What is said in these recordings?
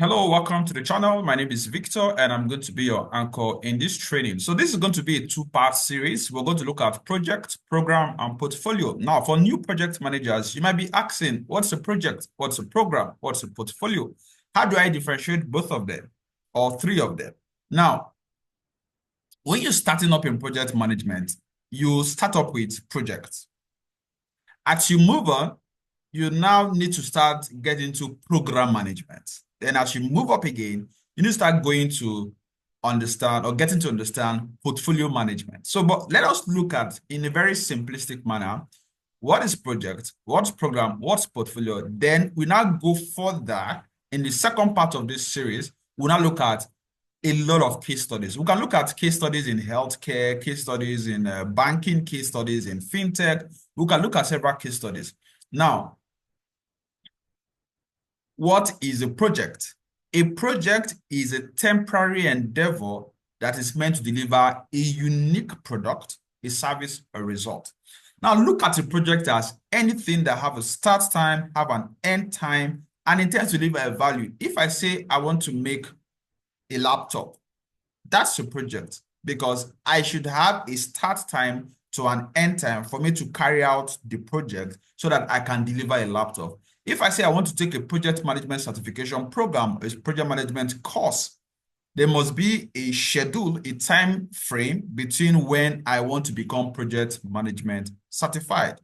Hello, welcome to the channel. My name is Victor, and I'm going to be your anchor in this training. So this is going to be a two-part series. We're going to look at project, program, and portfolio. Now, for new project managers, you might be asking, what's a project? What's a program? What's a portfolio? How do I differentiate both of them or three of them? Now, when you're starting up in project management, you start up with projects. As you move on, you now need to start getting into program management. Then as you move up again, you need to start going to understand or getting to understand portfolio management. So, but let us look at in a very simplistic manner, what is project, what's program, what's portfolio. Then we now go further in the second part of this series. We'll now look at a lot of case studies. We can look at case studies in healthcare, case studies in banking, case studies in fintech. We can look at several case studies. Now, what is a project? A project is a temporary endeavor that is meant to deliver a unique product, a service, a result. Now, look at a project as anything that have a start time, have an end time, and intends to deliver a value. If I say I want to make a laptop, that's a project because I should have a start time to an end time for me to carry out the project so that I can deliver a laptop. If I say I want to take a project management certification program, a project management course, there must be a schedule, a time frame between when I want to become project management certified.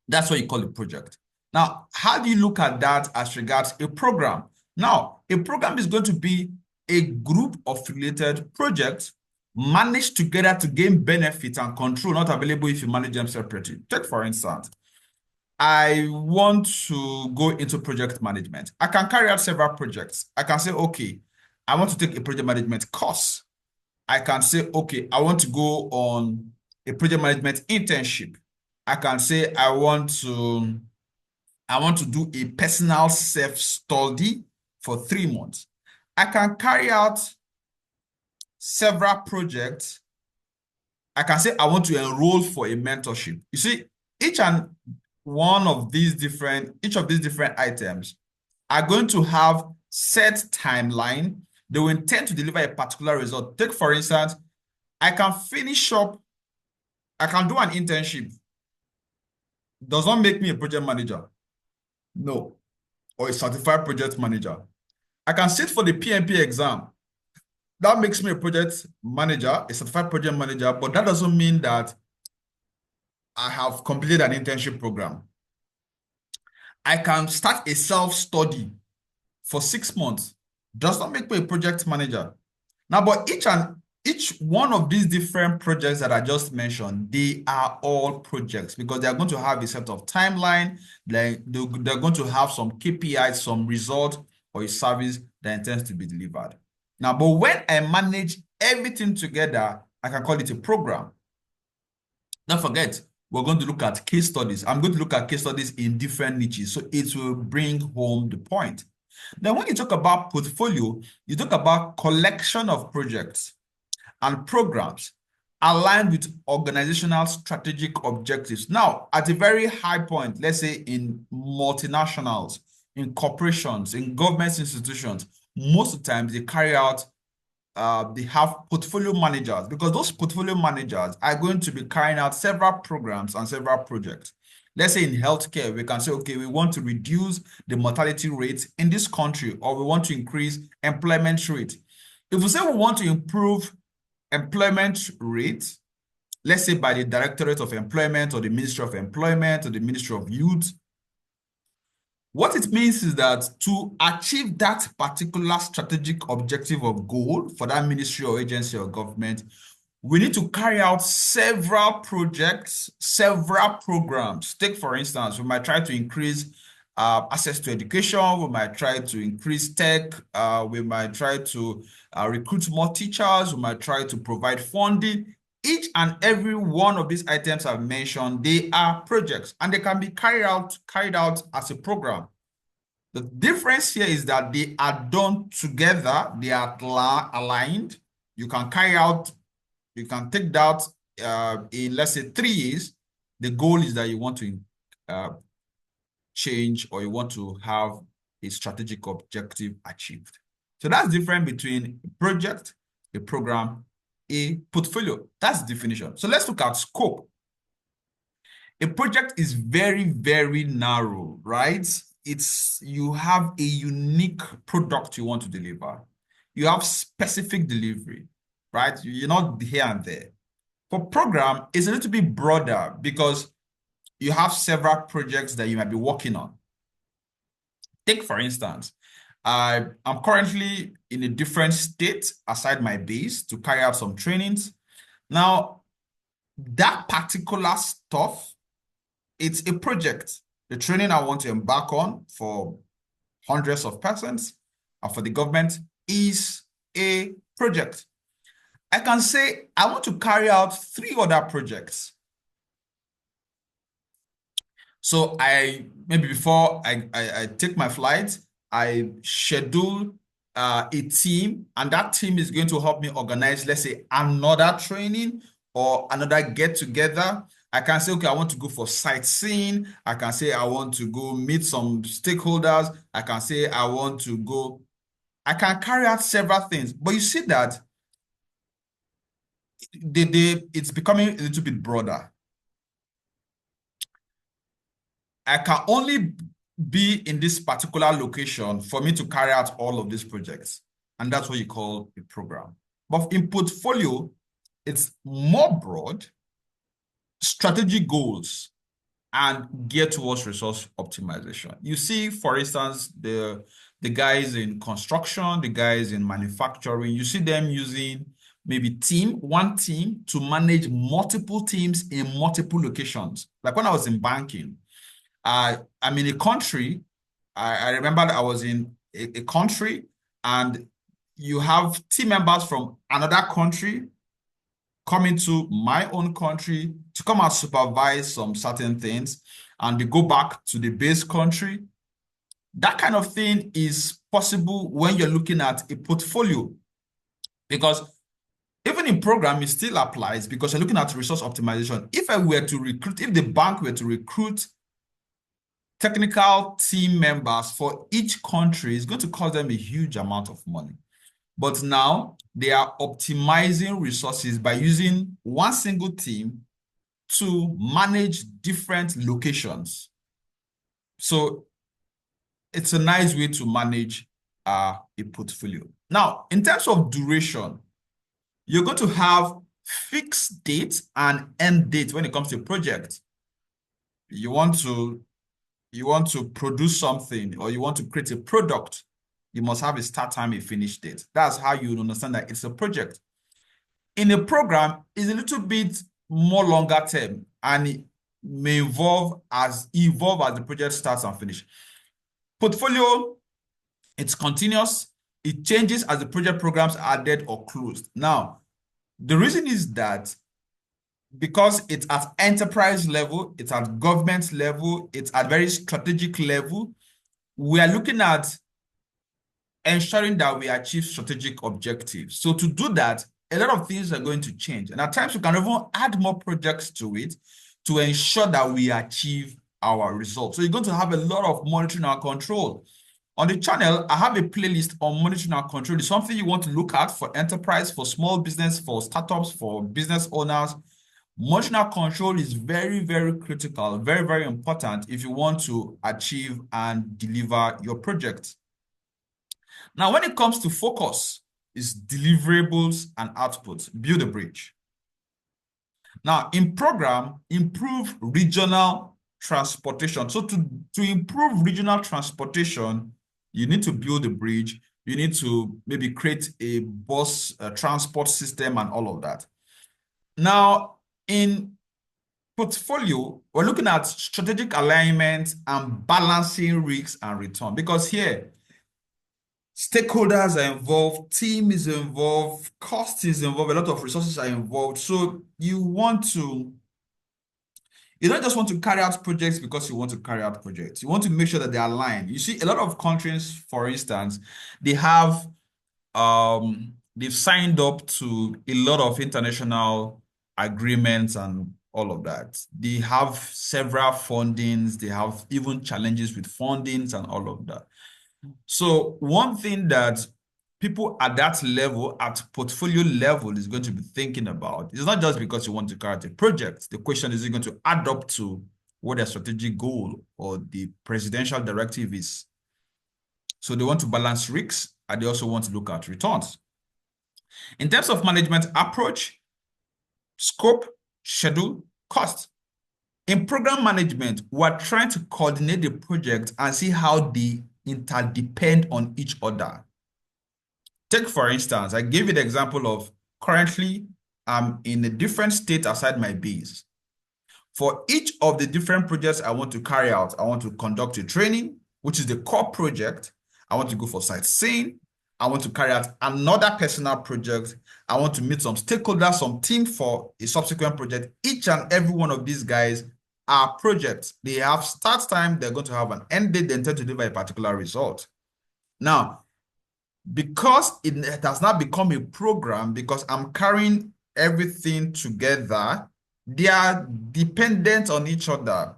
That's what you call a project. Now, how do you look at that as regards a program? Now, a program is going to be a group of related projects managed together to gain benefit and control not available if you manage them separately. Take, for instance, I want to go into project management. I can carry out several projects. I can say, okay, I want to take a project management course. I can say, okay, I want to go on a project management internship. I can say I want to do a personal self-study for 3 months. I can carry out several projects. I can say I want to enroll for a mentorship. You see, each of these different items are going to have set timeline. They will intend to deliver a particular result. Take, for instance, I can do an internship. Does not make me a project manager. No. Or a certified project manager. I can sit for the PMP exam. That makes me a project manager, a certified project manager, but that doesn't mean that I have completed an internship program. I can start a self-study for 6 months. Does not make me a project manager. Now, but each one of these different projects that I just mentioned, they are all projects because they are going to have a set of timeline. They're going to have some KPIs, some result, or a service that intends to be delivered. Now, but when I manage everything together, I can call it a program. Don't forget, we're going to look at case studies. I'm going to look at case studies in different niches, so it will bring home the point. Now, when you talk about portfolio, you talk about collection of projects and programs aligned with organizational strategic objectives. Now, at a very high point, let's say in multinationals, in corporations, in government institutions, most of the times they have portfolio managers because those portfolio managers are going to be carrying out several programs and several projects. Let's say in healthcare, we can say, okay, we want to reduce the mortality rate in this country, or we want to increase employment rate. If we say we want to improve employment rate, let's say by the Directorate of Employment or the Ministry of Employment or the Ministry of Youth, what it means is that to achieve that particular strategic objective or goal for that ministry or agency or government, we need to carry out several projects, several programs. Take, for instance, we might try to increase access to education. We might try to increase tech. We might try to recruit more teachers. We might try to provide funding. Each and every one of these items I've mentioned, they are projects and they can be carried out as a program. The difference here is that they are done together. They are aligned. You can take that in, let's say, 3 years. The goal is that you want to change or you want to have a strategic objective achieved. So that's different between a project, a program, a portfolio. That's the definition. So let's look at scope. A project is very, very narrow, right? You have a unique product you want to deliver. You have specific delivery, right? You're not here and there. For program, it's a little bit broader because you have several projects that you might be working on. Take, for instance, I'm currently in a different state aside my base to carry out some trainings. Now, that particular stuff, it's a project. The training I want to embark on for hundreds of persons and for the government is a project. I can say I want to carry out 3 other projects. So maybe before I take my flight, I schedule a team, and that team is going to help me organize, let's say, another training or another get together. I can say, okay, I want to go for sightseeing. I can say I want to go meet some stakeholders. I can say I can carry out several things. But you see that it's becoming a little bit broader. I can only be in this particular location for me to carry out all of these projects. And that's what you call a program. But in portfolio, it's more broad, strategic goals, and geared towards resource optimization. You see, for instance, the guys in construction, the guys in manufacturing, you see them using maybe one team to manage multiple teams in multiple locations. Like when I was in banking, I'm in a country. I remember that I was in a country, and you have team members from another country coming to my own country to come and supervise some certain things, and they go back to the base country. That kind of thing is possible when you're looking at a portfolio, because even in program, it still applies because you're looking at resource optimization. If the bank were to recruit technical team members for each country, it's going to cost them a huge amount of money. But now they are optimizing resources by using one single team to manage different locations. So it's a nice way to manage a portfolio. Now, in terms of duration, you're going to have fixed date and end date when it comes to a project. You want to produce something, or you want to create a product, you must have a start time, a finish date. That's how you understand that it's a project. In a program, it's a little bit more longer term, and it may evolve as the project starts and finish. Portfolio, it's continuous. It changes as the project programs are added or closed. Now, the reason is that because it's at enterprise level, it's at government level, it's at very strategic level, we are looking at ensuring that we achieve strategic objectives. So to do that, a lot of things are going to change. And at times we can even add more projects to it to ensure that we achieve our results. So you're going to have a lot of monitoring and control. On the channel, I have a playlist on monitoring and control. It's something you want to look at for enterprise, for small business, for startups, for business owners. Monitoring and control is very, very critical, very, very important if you want to achieve and deliver your project. Now, when it comes to focus, it's deliverables and outputs. Build a bridge. Now, in program, improve regional transportation. So to improve regional transportation, you need to build a bridge. You need to maybe create a bus transport system and all of that. Now, in portfolio, we're looking at strategic alignment and balancing risks and return, because here, stakeholders are involved, team is involved, cost is involved, a lot of resources are involved. So you don't just want to carry out projects because you want to carry out projects. You want to make sure that they align. You see, a lot of countries, for instance, they've signed up to a lot of international agreements and all of that. They have several fundings. They have even challenges with fundings and all of that. So one thing that people at that level, at portfolio level, is going to be thinking about is not just because you want to carry out a project. The question is it going to add up to what their strategic goal or the presidential directive is. So they want to balance risks and they also want to look at returns. In terms of management approach, scope, schedule, cost. In program management, we're trying to coordinate the project and see how they interdepend on each other. Take, for instance, I gave you the example of currently I'm in a different state outside my base. For each of the different projects I want to carry out, I want to conduct a training, which is the core project. I want to go for sightseeing. I want to carry out another personal project. I want to meet some stakeholders, some team for a subsequent project. Each and every one of these guys are projects. They have start time. They're going to have an end date. They intend to deliver a particular result. Now, because it has not become a program, because I'm carrying everything together, they are dependent on each other.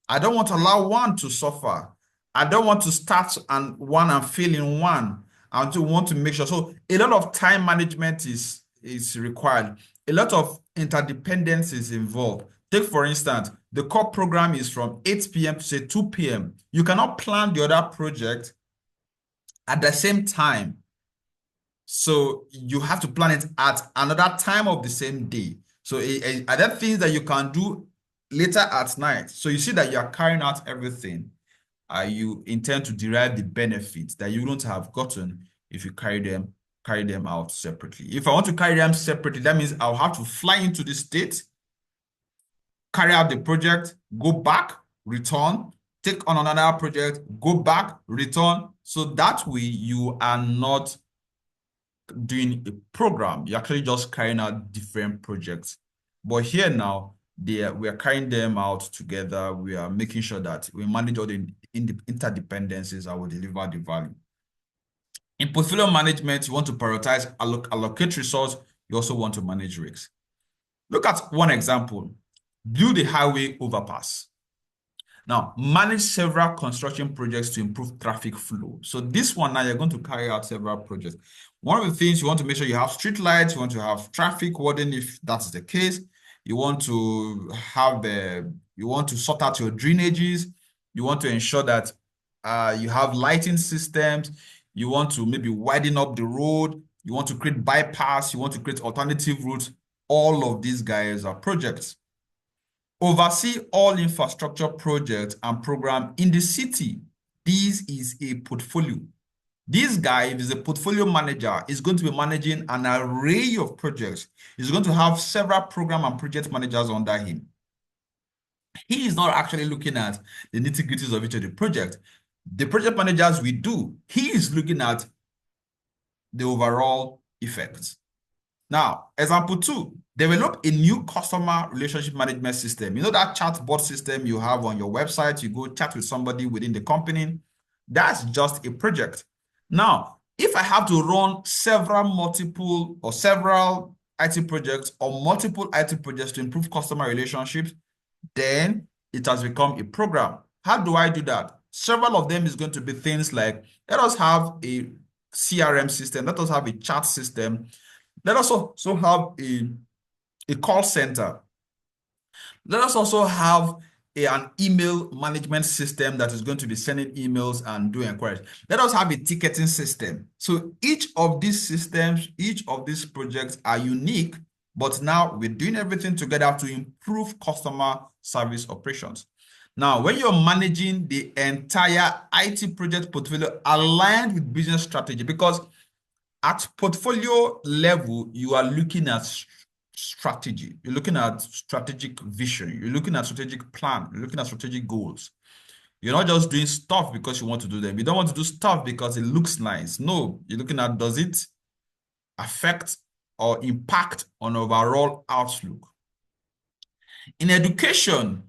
I don't want to allow one to suffer. I don't want to start and one and fail in one. I want to make sure. So a lot of time management is required. A lot of interdependence is involved. Take, for instance, the core program is from 8 p.m. to say 2 p.m. You cannot plan the other project at the same time. So you have to plan it at another time of the same day. So are there things that you can do later at night? So you see that you are carrying out everything. You intend to derive the benefits that you wouldn't have gotten if you carry them out separately. If I want to carry them separately, that means I'll have to fly into the state, carry out the project, go back, return, take on another project, go back, return. So that way you are not doing a program. You're actually just carrying out different projects. But here now, we are carrying them out together. We are making sure that we manage all the interdependencies and will deliver the value. In portfolio management, you want to prioritize, allocate resource. You also want to manage risks. Look at one example. Build a highway overpass. Now, manage several construction projects to improve traffic flow. So this one now, you're going to carry out several projects. One of the things you want to make sure you have street lights, you want to have traffic warden if that's the case. You want to have you want to sort out your drainages. You want to ensure that you have lighting systems. You want to maybe widen up the road. You want to create bypass. You want to create alternative routes. All of these guys are projects. Oversee all infrastructure projects and program in the city. This is a portfolio. This guy, if he's a portfolio manager, is going to be managing an array of projects. He's going to have several program and project managers under him. He is not actually looking at the nitty-gritties of each of the project. The project managers we do, he is looking at the overall effect. Now, example 2, develop a new customer relationship management system. You know that chatbot system you have on your website, you go chat with somebody within the company. That's just a project. Now, if I have to run several IT projects or multiple IT projects to improve customer relationships, then it has become a program. How do I do that? Several of them is going to be things like, let us have a CRM system, let us have a chat system, let us also have a call center. Let us also have an email management system that is going to be sending emails and doing inquiries. Let us have a ticketing system. So each of these systems, each of these projects are unique, but now we're doing everything together to improve customer service operations. Now, when you're managing the entire IT project portfolio aligned with business strategy, because at portfolio level, you are looking at strategy. You're looking at strategic vision. You're looking at strategic plan. You're looking at strategic goals. You're not just doing stuff because you want to do them. You don't want to do stuff because it looks nice. No, you're looking at, does it affect or impact on overall outlook? In education,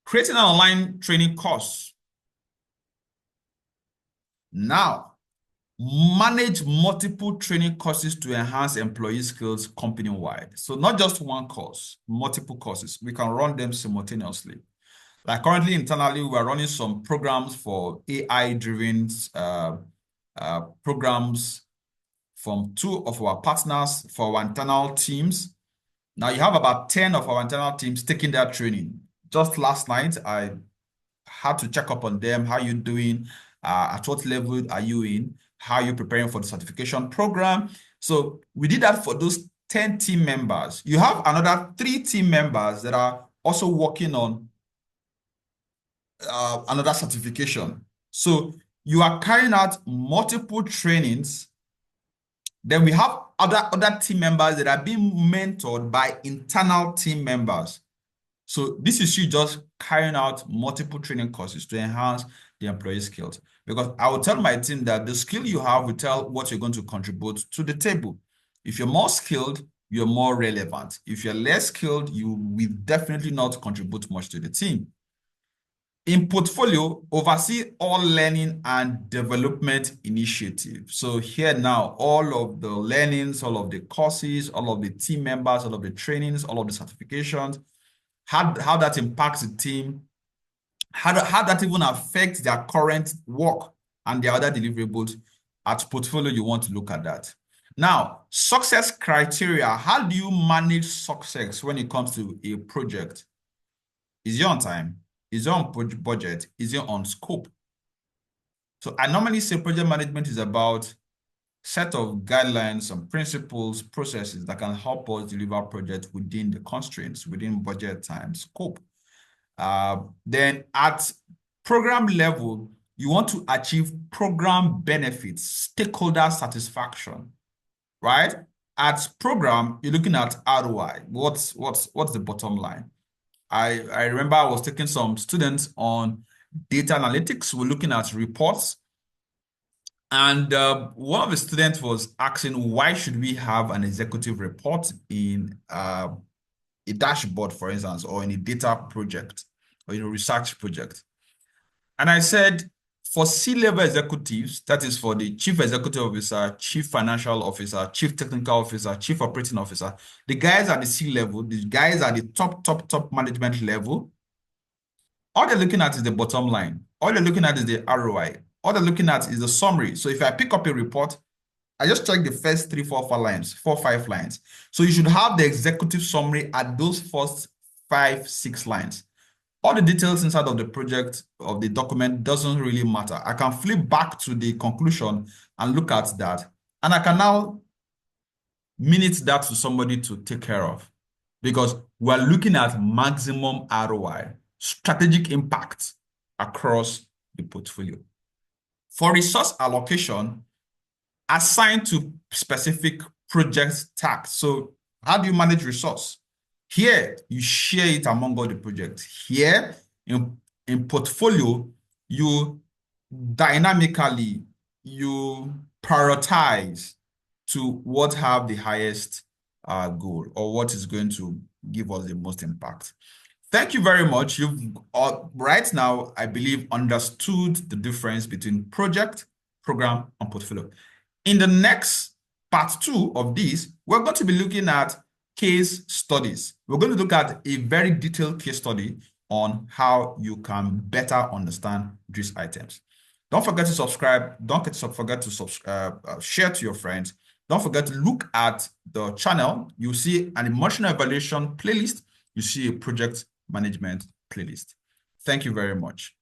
creating an online training course. Now, manage multiple training courses to enhance employee skills company-wide. So not just one course, multiple courses. We can run them simultaneously. Like currently internally, we're running some programs for AI-driven programs from two of our partners for our internal teams. Now you have about 10 of our internal teams taking that training. Just last night, I had to check up on them. How you doing? At what level are you in? How are you preparing for the certification program? So we did that for those 10 team members. You have another 3 team members that are also working on another certification. So you are carrying out multiple trainings. Then we have other team members that are being mentored by internal team members. So this is you just carrying out multiple training courses to enhance the employee skills. Because I will tell my team that the skill you have will tell what you're going to contribute to the table. If you're more skilled, you're more relevant. If you're less skilled, you will definitely not contribute much to the team. In portfolio, oversee all learning and development initiatives. So here now, all of the learnings, all of the courses, all of the team members, all of the trainings, all of the certifications, how that impacts the team, how that even affects their current work and their other deliverables. At portfolio, you want to look at that. Now, success criteria. How do you manage success when it comes to a project? Is it on time? Is it on budget? Is it on scope? So I normally say project management is about set of guidelines and principles, processes that can help us deliver projects within the constraints, within budget, time, scope. Then at program level, you want to achieve program benefits, stakeholder satisfaction, right? At program, you're looking at ROI. What's the bottom line? I remember I was taking some students on data analytics. We're looking at reports. And one of the students was asking, why should we have an executive report in a dashboard, for instance, or in a data project or in a research project? And I said, for C-level executives, that is for the chief executive officer, chief financial officer, chief technical officer, chief operating officer, the guys at the C-level, the guys at the top management level, all they're looking at is the bottom line. All they're looking at is the ROI. All they're looking at is the summary. So if I pick up a report, I just check the first 3, 4, 5 lines, 4, 5 lines. So you should have the executive summary at those first 5, 6 lines. All the details inside of the project, of the document, doesn't really matter. I can flip back to the conclusion and look at that. And I can now minute that to somebody to take care of. Because we're looking at maximum ROI, strategic impact across the portfolio. For resource allocation, assign to specific project tasks. So how do you manage resource? Here, you share it among all the projects. Here, in portfolio, you dynamically, you prioritize to what have the highest goal or what is going to give us the most impact. Thank you very much. You've right now, I believe, understood the difference between project, program, and portfolio. In the next part 2 of this, we're going to be looking at case studies. We're going to look at a very detailed case study on how you can better understand these items. Don't forget to subscribe. Don't forget to share to your friends. Don't forget to look at the channel. You see an emotional evaluation playlist. You see a project management playlist. Thank you very much.